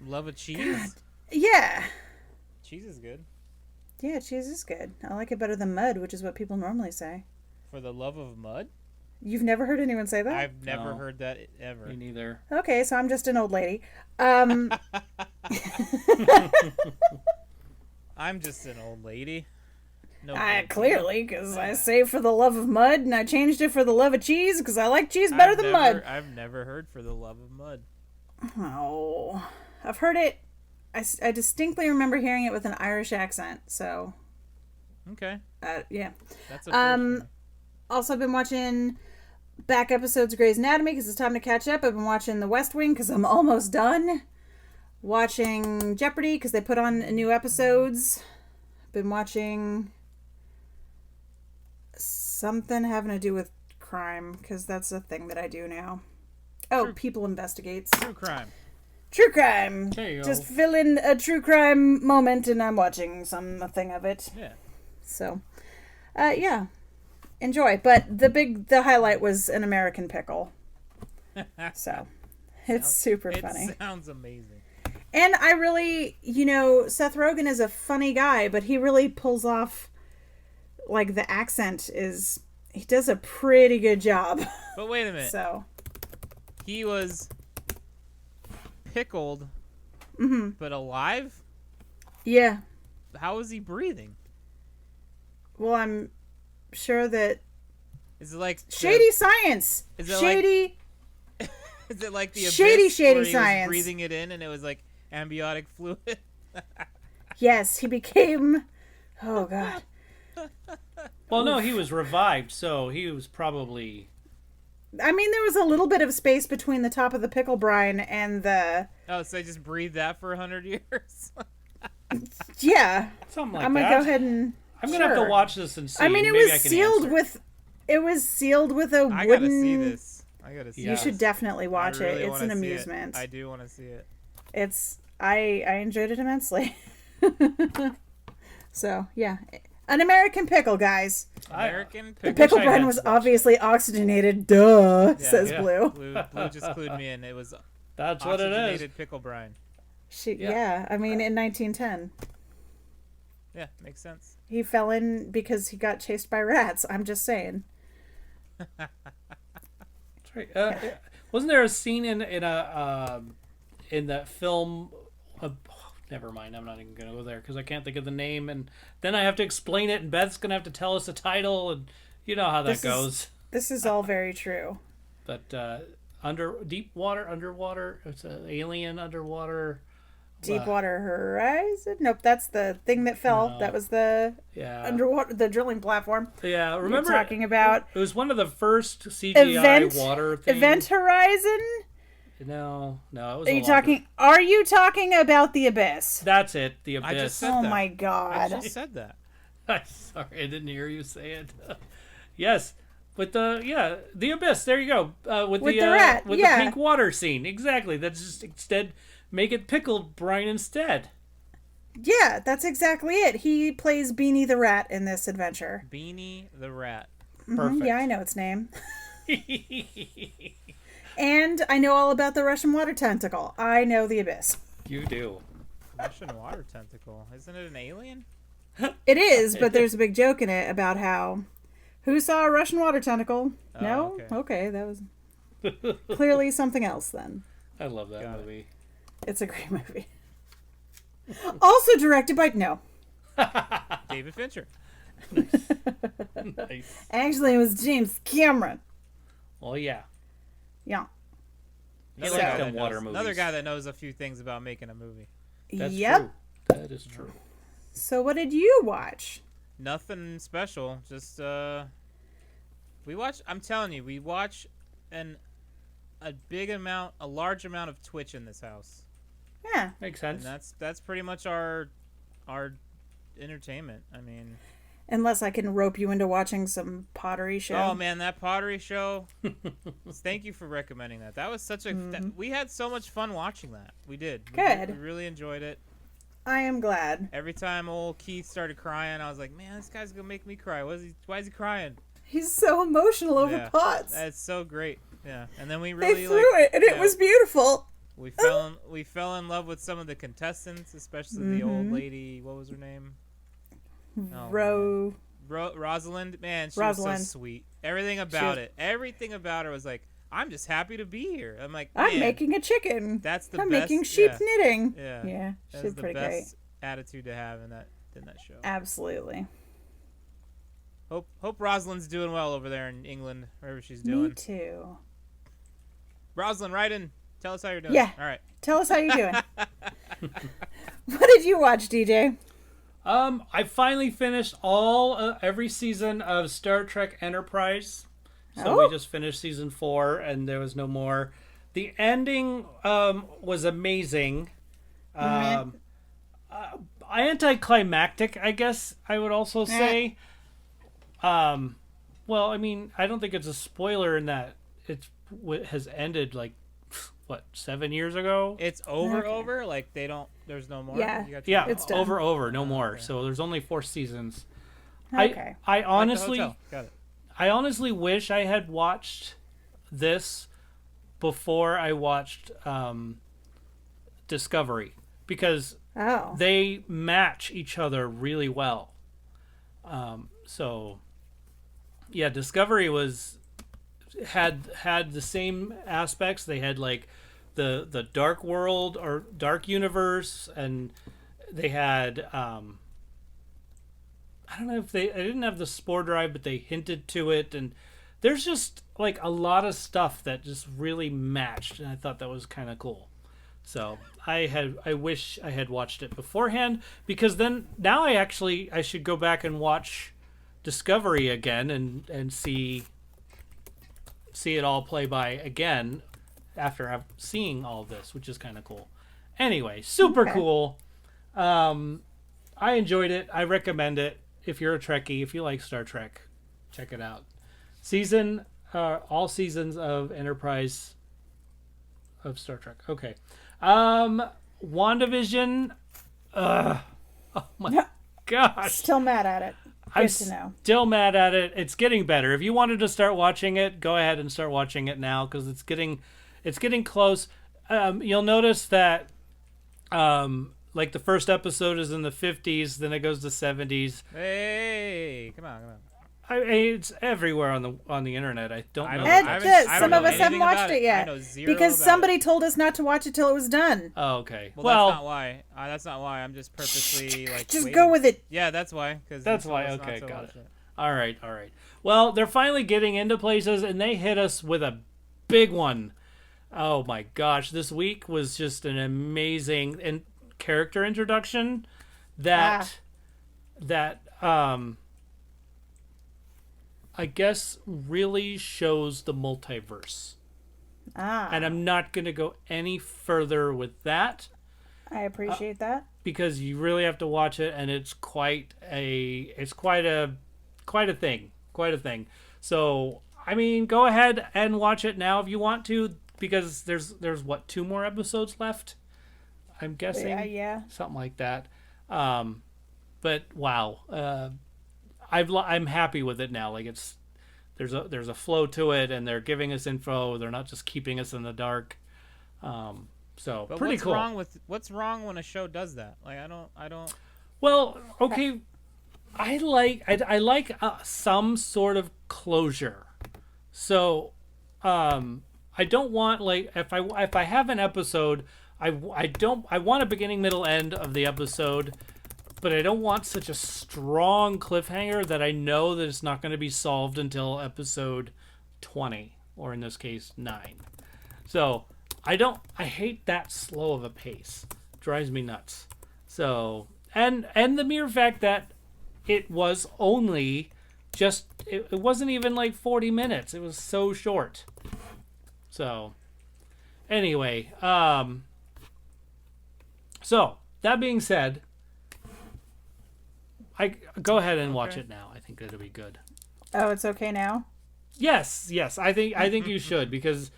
Love of cheese. Yeah. Cheese is good. Yeah, cheese is good. I like it better than mud, which is what people normally say. For the love of mud? You've never heard anyone say that? I've never No. heard that ever. Me neither. Okay, so I'm just an old lady. I'm just an old lady. No, Clearly, because I saved for the love of mud, and I changed it for the love of cheese, because I like cheese better than mud. I've never heard for the love of mud. Oh, I've heard it. I distinctly remember hearing it with an Irish accent. So, Okay, yeah. that's a first for me. Also, I've been watching back episodes of Grey's Anatomy because it's time to catch up. I've been watching The West Wing because I'm almost done. Watching Jeopardy because they put on new episodes. Been watching something having to do with crime because that's a thing that I do now. Oh, People Investigates. True crime. True crime. There you go. Just fill in a true crime moment and I'm watching something of it. Yeah. So, yeah. Enjoy. But the highlight was An American Pickle. So, it's super funny. It sounds amazing. And I really, Seth Rogen is a funny guy, but he really pulls off, like, the accent he does a pretty good job. But wait a minute. So, He was pickled, but alive? yeah. How is he breathing? Well, I'm sure that Is it like shady science. Is it Shady. Is it like the abyss Shady where he science. was breathing it in and it was like amniotic fluid? Yes, he became. Oh God. Well, no, he was revived, so he was probably. I mean, there was a little bit of space between the top of the pickle brine and the. Oh, so they just breathed that for 100 years? Yeah. Something like I'm gonna that. go ahead and. I'm gonna have to watch this and see. I mean, it Maybe was I can sealed answer. with. It was sealed with a I wooden. gotta see this. I gotta see You Yeah. should definitely I watch really it. It's wanna an see it. amusement. I do want to see it. It's. I enjoyed it immensely. So yeah, An American Pickle, guys. American The pickle. pickle I brine had was watched obviously oxygenated. Duh, Yeah, says yeah. Blue. Blue just clued me in. It was That's what it is. oxygenated pickle brine. Yeah, I mean, in 1910. Yeah, makes sense. He fell in because he got chased by rats. I'm just saying. That's right. Wasn't there a scene in that film? Never mind. I'm not even gonna go there because I can't think of the name, and then I have to explain it, and Beth's gonna have to tell us the title, and you know how that goes. This is all very true. But underwater. It's an alien underwater. Deepwater Horizon? Nope, that's the thing that fell. No. That was the underwater, the drilling platform. Yeah, remember You're talking about it was one of the first CGI water things. Event Horizon? No, it was. Are you talking about The Abyss? That's it. The Abyss. I just said Oh that. my I God. just said that. Sorry, I didn't hear you say it. Yes, with the Abyss. There you go. With the rat, with yeah. the pink water scene. Exactly. That's just instead make it pickled brine instead. Yeah, that's exactly it. He plays Beanie the Rat in this adventure. Beanie the Rat. Perfect. Yeah, I know its name. And I know all about the Russian water tentacle. I know The Abyss. You do. Russian water tentacle. Isn't it an alien? It is, but there's a big joke in it about how who saw a Russian water tentacle? No? okay. Okay, that was clearly something else then. I love that Got it. movie. It's a great movie. Also directed by David Fincher. Nice. Actually, it was James Cameron. Well, yeah. Yeah. Another like guy them that water knows- movies. Another guy that knows a few things about making a movie. That's Yep. true. That is true. So what did you watch? Nothing special. Just we watch. I'm telling you, we watch a large amount of Twitch in this house, Yeah. Makes and sense. that's pretty much our entertainment. I mean, Unless I can rope you into watching some pottery show. oh man, that pottery show. Thank you for recommending that. That was such a. We had so much fun watching that. We did. Good. We really enjoyed it. I am glad. Every time old Keith started crying, I was like, man, this guy's gonna make me cry. Why is he crying? He's so emotional over Yeah. pots. That's so great. Yeah, and then we They really threw it, and it yeah, was beautiful. we fell in love with some of the contestants, especially the old lady. What was her name? Oh, Rosalind. Man, she was Rosalind. so sweet. Everything about her was like, I'm just happy to be here. I'm like, I'm man, making a chicken. That's the I'm best. making sheep knitting. Yeah, Yeah, that's she's the pretty best great. attitude to have, and that than that show. Absolutely. Hope Rosalind's doing well over there in England, wherever she's doing. Me too. Rosalind, write in. Tell us how you're doing. Yeah. All right. Tell us how you're doing. What did you watch, DJ? I finally finished every season of Star Trek Enterprise. So we just finished season 4, and there was no more. The ending was amazing. Anticlimactic, I guess I would also say. Well, I mean, I don't think it's a spoiler in that it has ended 7 years ago. It's over. Like there's no more. Yeah. Yeah, It's done. over, no more. So there's only 4 seasons. Okay. I Like the honestly, hotel. Got it. I honestly wish I had watched this before I watched Discovery, because they match each other really well. So yeah, Discovery had the same aspects. They had the dark world or dark universe, and they had I don't know if they didn't have the spore drive, but they hinted to it, and there's just a lot of stuff that just really matched, and I thought that was kind of cool. So I wish I had watched it beforehand, because then now I should go back and watch Discovery again and see it all play by again after seeing all this, which is kind of cool. Anyway, super cool. I enjoyed it. I recommend it. If you're a Trekkie, if you like Star Trek, check it out. All seasons of Enterprise of Star Trek. Okay. WandaVision. Oh my gosh. Still mad at it. Good to know. Still mad at it. It's getting better. If you wanted to start watching it, go ahead and start watching it now, because it's getting close. You'll notice that the first episode is in the 50s, then it goes to 70s. Hey, come on. It's everywhere on the internet. I don't know. Some of us haven't watched it yet because somebody told us not to watch it till it was done. Oh, okay. Well, that's not why. That's not why. I'm just purposely just waiting. Go with it. Yeah, that's why. That's why. Okay, got it. All right. Well, they're finally getting into places, and they hit us with a big one. Oh my gosh, this week was just an amazing character introduction that I guess really shows the multiverse. And I'm not going to go any further with that. I appreciate that, because you really have to watch it, and it's quite a thing. So, I mean, go ahead and watch it now if you want to, because there's 2 more episodes left, I'm guessing. Yeah. Something like that. But wow. I'm happy with it now. There's a flow to it, and they're giving us info. They're not just keeping us in the dark. So but pretty cool. What's wrong when a show does that? I don't. Well, okay. I like some sort of closure. So, I don't want if I have an episode, I want a beginning, middle, end of the episode. But I don't want such a strong cliffhanger that I know that it's not going to be solved until episode 20, or in this case, 9. So I hate that slow of a pace. Drives me nuts. So, and the mere fact that it was only it wasn't even 40 minutes. It was so short. So anyway, so that being said, I go ahead and watch it now. I think it'll be good. Oh, it's okay now? Yes. I think you should, because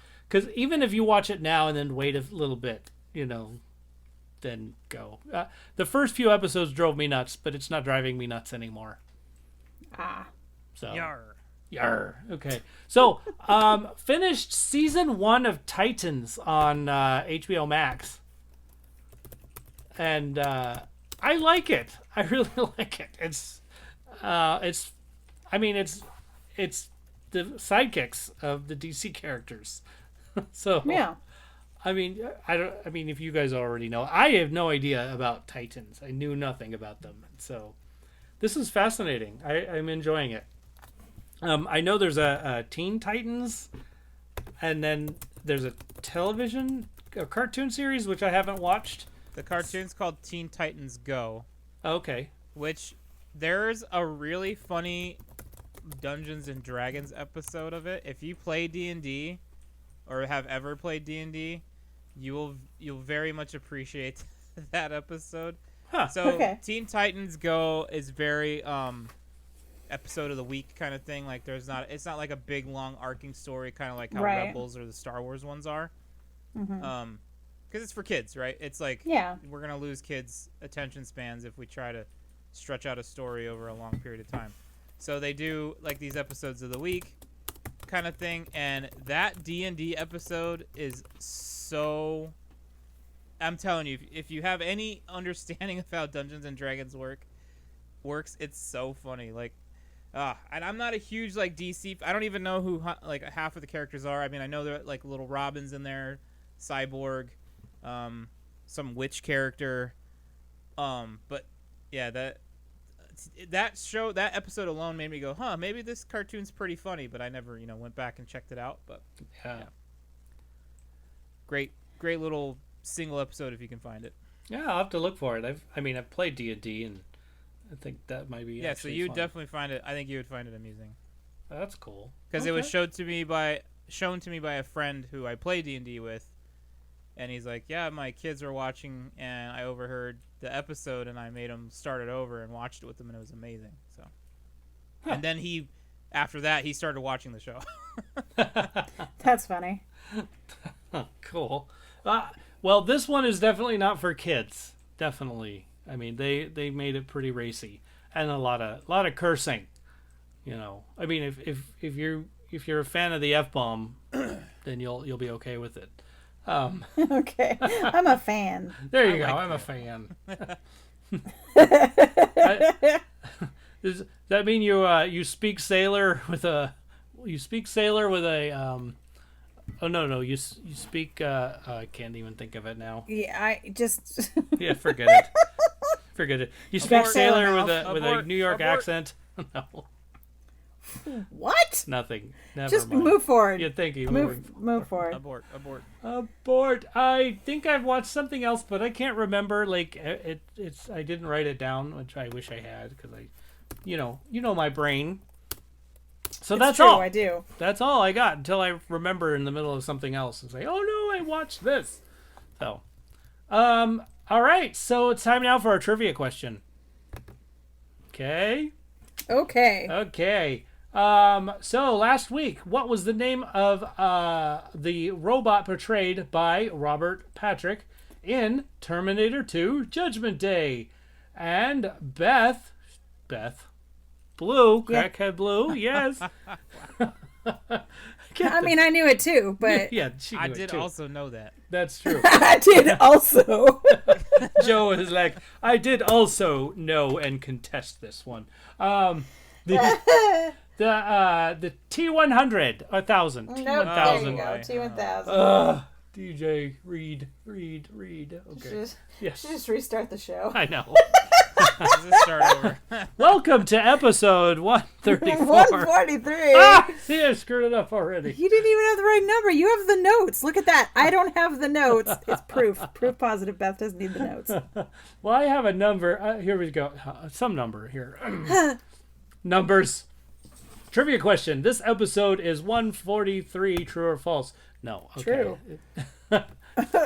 even if you watch it now and then wait a little bit, then go. The first few episodes drove me nuts, but it's not driving me nuts anymore. So. Yarr. Okay. So, finished season 1 of Titans on HBO Max. And I like it. I really like it. It's the sidekicks of the DC characters. So yeah, I mean, I don't. I mean, if you guys already know, I have no idea about Titans. I knew nothing about them, so this is fascinating. I'm enjoying it. I know there's a Teen Titans, and then there's a cartoon series which I haven't watched. The cartoon's called Teen Titans Go. Okay. Which there's a really funny Dungeons and Dragons episode of it. If you play D&D or have ever played D&D, you'll very much appreciate that episode. Huh. So Okay. Teen Titans Go is very episode of the week kind of thing. Like it's not like a big long arcing story, kind of like how Right. Rebels or the Star Wars ones are. Mm-hmm. Because it's for kids, right? It's like we're gonna lose kids' attention spans if we try to stretch out a story over a long period of time. So they do like these episodes of the week kind of thing, and that D&D episode is so... I'm telling you, if you have any understanding of how Dungeons and Dragons works, it's so funny. Like, and I'm not a huge like DC. I don't even know who like half of the characters are. I mean, I know there are like little Robins in there, Cyborg, some witch character, but yeah, that episode alone made me go, huh, maybe this cartoon's pretty funny, but I never went back and checked it out. But yeah. Great little single episode if you can find it. Yeah, I'll have to look for it. I've played D&D, and I think that might be so you would definitely find it. I think you would find it amusing. That's cool. Because it was shown to me by a friend who I play D&D with, and he's like, yeah, my kids are watching, and I overheard the episode, and I made them start it over and watched it with them, and it was amazing. So, and then after that, he started watching the show. That's funny. Cool. Well, this one is definitely not for kids. Definitely. I mean, they made it pretty racy and a lot of cursing. I mean, if you're a fan of the F-bomb, then you'll be okay with it. Okay, I'm a fan. There you go. I'm a fan. Does that mean you speak sailor with a? Oh no! You speak. I can't even think of it now. Yeah, I just. Yeah, forget it. Forget it. You speak sailor with a New York accent. No. What? Nothing. Never Just mind. move forward. Yeah, thank you. Move forward. Abort. I think I've watched something else, but I can't remember. Like it's I didn't write it down, which I wish I had because you know my brain. So that's true, all. I do. That's all I got until I remember in the middle of something else and say, "Oh no, I watched this." So, all right. So it's time now for our trivia question. Okay. So last week, what was the name of the robot portrayed by Robert Patrick in Terminator 2: Judgment Day? And Beth Blue, Crackhead Blue, yes. I mean, I knew it too, but yeah, she knew I it did too. Also know that. That's true. I did also. Joe is like, I did also know and contest this one. The T100, 1,000. Nope, T1000. there you go. T1000. DJ, read. Okay. Yes. Should just restart the show. I know. Let's start over. Welcome to episode 134. 143. See, I screwed it up already. You didn't even have the right number. You have the notes. Look at that. I don't have the notes. It's proof. Proof positive. Beth doesn't need the notes. Well, I have a number. Here we go. Some number here. Numbers. Trivia question. This episode is 143. True or false? No. Okay. True.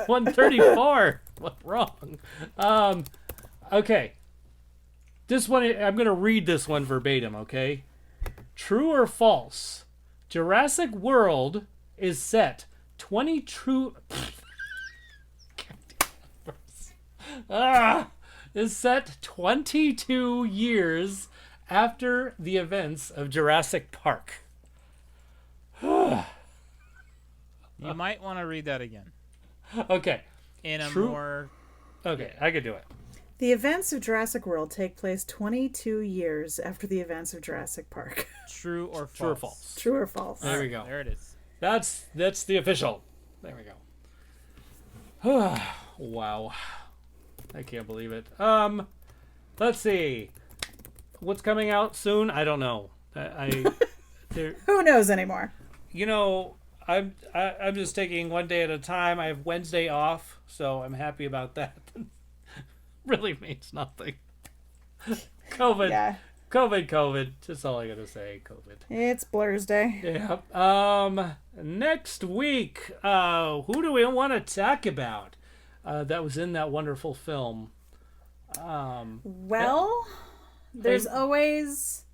134. What's wrong? Okay. This one, I'm going to read this one verbatim, okay? True or false? Jurassic World is set 22 years after the events of Jurassic Park. You might want to read that again. Okay. In a True. more... Okay, I could do it. The events of Jurassic World take place 22 years after the events of Jurassic Park. True or false? True or false? True or false? There we go. There it is. That's the official. There we go. Wow. I can't believe it. Let's see. What's coming out soon? I don't know. Who knows anymore? You know, I'm just taking one day at a time. I have Wednesday off, so I'm happy about that. Really means nothing. COVID. Yeah. COVID. That's all I gotta say. COVID. It's Blur's Day. Yeah. Next week, who do we want to talk about? That was in that wonderful film. Well, there's always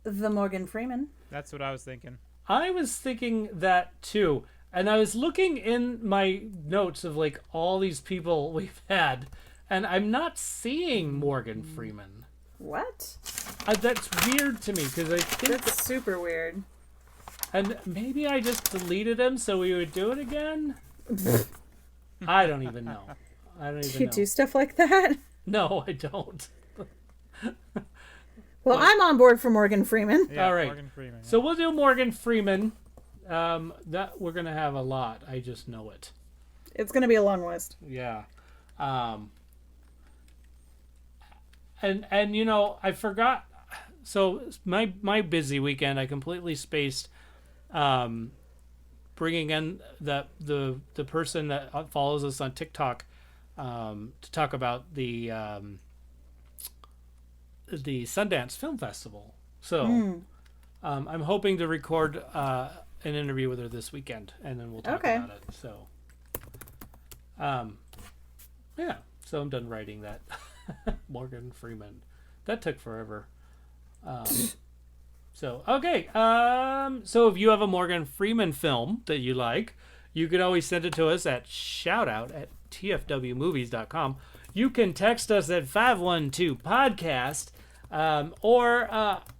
the Morgan Freeman. That's what I was thinking. I was thinking that too, and I was looking in my notes of like all these people we've had, and I'm not seeing Morgan Freeman. What? That's weird to me because I think That's super weird. and maybe I just deleted him so we would do it again. I don't even know. You do stuff like that? No, I don't. Well, I'm on board for Morgan Freeman. Yeah, All right. Morgan Freeman. So we'll do Morgan Freeman. That we're gonna have a lot. I just know it. It's going to be a long list. Yeah. And you know, I forgot. So my busy weekend, I completely spaced bringing in the person that follows us on TikTok to talk about the Sundance Film Festival. So I'm hoping to record an interview with her this weekend, and then we'll talk about it. So yeah, so I'm done writing that. Morgan Freeman. That took forever. So okay. So if you have a Morgan Freeman film that you like, you can always send it to us at shoutout@tfwmovies.com. You can text us at 512-podcast, or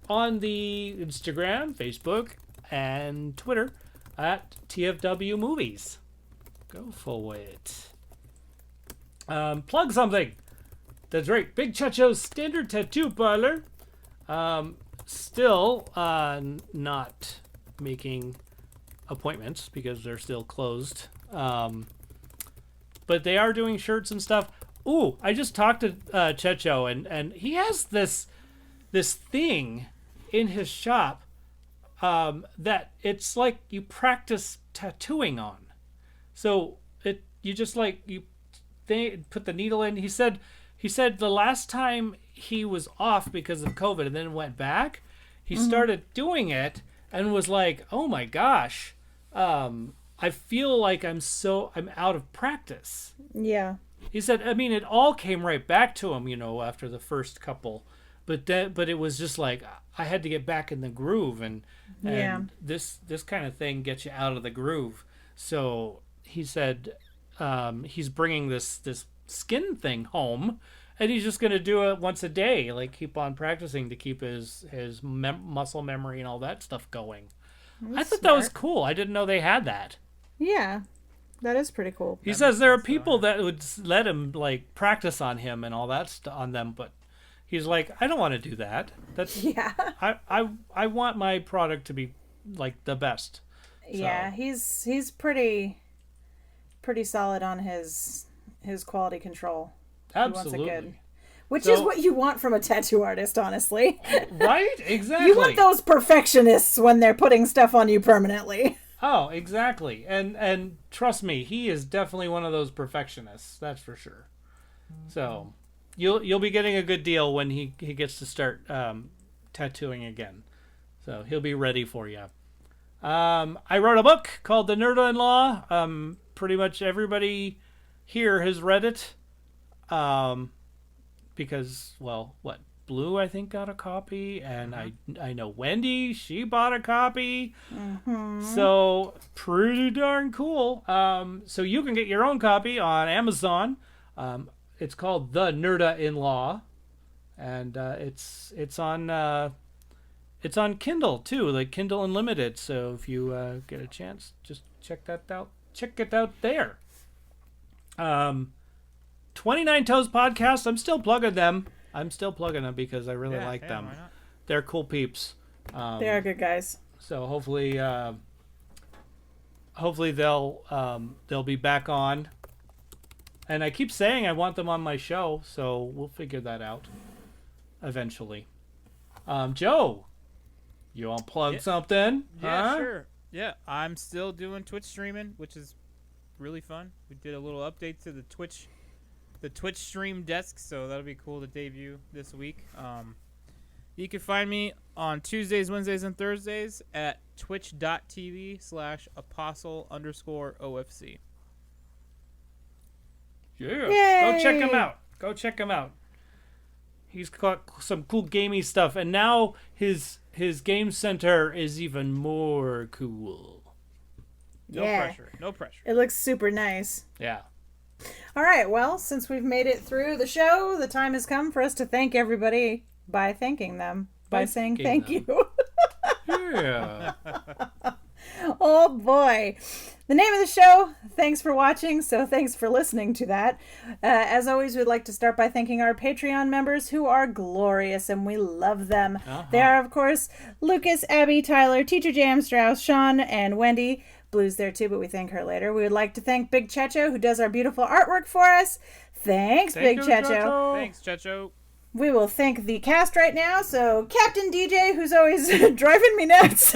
on the Instagram, Facebook, and Twitter at tfwmovies. Go for it. Plug something. That's right. Big Chacho's Standard Tattoo Parlor. Still not making appointments because they're still closed. But they are doing shirts and stuff. Ooh, I just talked to Checho, and he has this thing in his shop that it's like you practice tattooing on. So you just like put the needle in. He said the last time he was off because of COVID and then went back, he started doing it and was like, oh my gosh, I feel like I'm out of practice. Yeah. He said, I mean, it all came right back to him, after the first couple, but it was just like I had to get back in the groove, and this kind of thing gets you out of the groove. So he said he's bringing this skin thing home, and he's just going to do it once a day, like keep on practicing to keep his muscle memory and all that stuff going. I thought that was cool. I didn't know they had that. Yeah, that is pretty cool. He says there are people that would let him like practice on him and all that on them, but he's like, I don't want to do that. That's I want my product to be like the best. So. Yeah, he's pretty solid on his quality control. Absolutely. He wants it good. Which is what you want from a tattoo artist, honestly. Right? Exactly. You want those perfectionists when they're putting stuff on you permanently. Oh, exactly. And trust me, he is definitely one of those perfectionists. That's for sure. So you'll be getting a good deal when he gets to start tattooing again. So he'll be ready for you. I wrote a book called The Nerd-in-Law. Pretty much everybody here has read it. Because, well, Blue, I think, got a copy, and I know Wendy, she bought a copy. So pretty darn cool. So you can get your own copy on Amazon. It's called The Nerd-in-Law, and it's on Kindle too, like Kindle Unlimited. So if you get a chance, just check that out. Check it out there. 29 Toes Podcast. I'm still plugging them. Because I really like them. They're cool peeps. They are good guys. So hopefully they'll be back on And I keep saying I want them on my show, so we'll figure that out eventually. Joe, you want to plug something? Yeah, Huh? sure. Yeah, I'm still doing Twitch streaming, which is really fun. We did a little update to the Twitch stream desk, so that'll be cool to debut this week. You can find me on Tuesdays, Wednesdays, and Thursdays at twitch.tv/apostle_OFC. Yeah. Yay! Go check him out. Go check him out. He's got some cool gamey stuff, and now his game center is even more cool. No Yeah. pressure. No pressure. It looks super nice. Yeah. All right, well, since we've made it through the show, the time has come for us to thank everybody by thanking them. By saying thank thanking you. Yeah. Oh boy. The name of the show, thanks for watching, so thanks for listening to that. As always, we'd like to start by thanking our Patreon members who are glorious and we love them. They are, of course, Lucas, Abby, Tyler, Teacher Jam, Strauss, Sean, and Wendy. Blue's there too, but we thank her later. We would like to thank Big Checho, who does our beautiful artwork for us. Thanks, Thank Big you, Checho. Checho. Thanks, Checho. We will thank the cast right now. So, Captain DJ, who's always driving me nuts.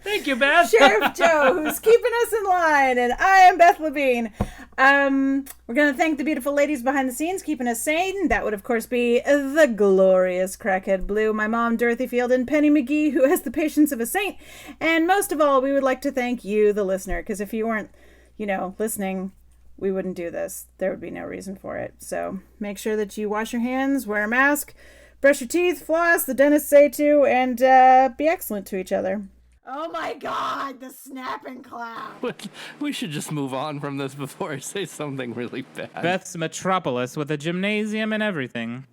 Thank you, Beth. Sheriff Joe, who's keeping us in line. And I am Beth Levine. We're going to thank the beautiful ladies behind the scenes, keeping us sane. That would, of course, be the glorious Crackhead Blue, my mom, Dorothy Field, and Penny McGee, who has the patience of a saint. And most of all, we would like to thank you, the listener, because if you weren't, listening, we wouldn't do this. There would be no reason for it. So make sure that you wash your hands, wear a mask, brush your teeth, floss, the dentists say to, and be excellent to each other. Oh my God, the snapping clown. We should just move on from this before I say something really bad. Beth's Metropolis with a gymnasium and everything.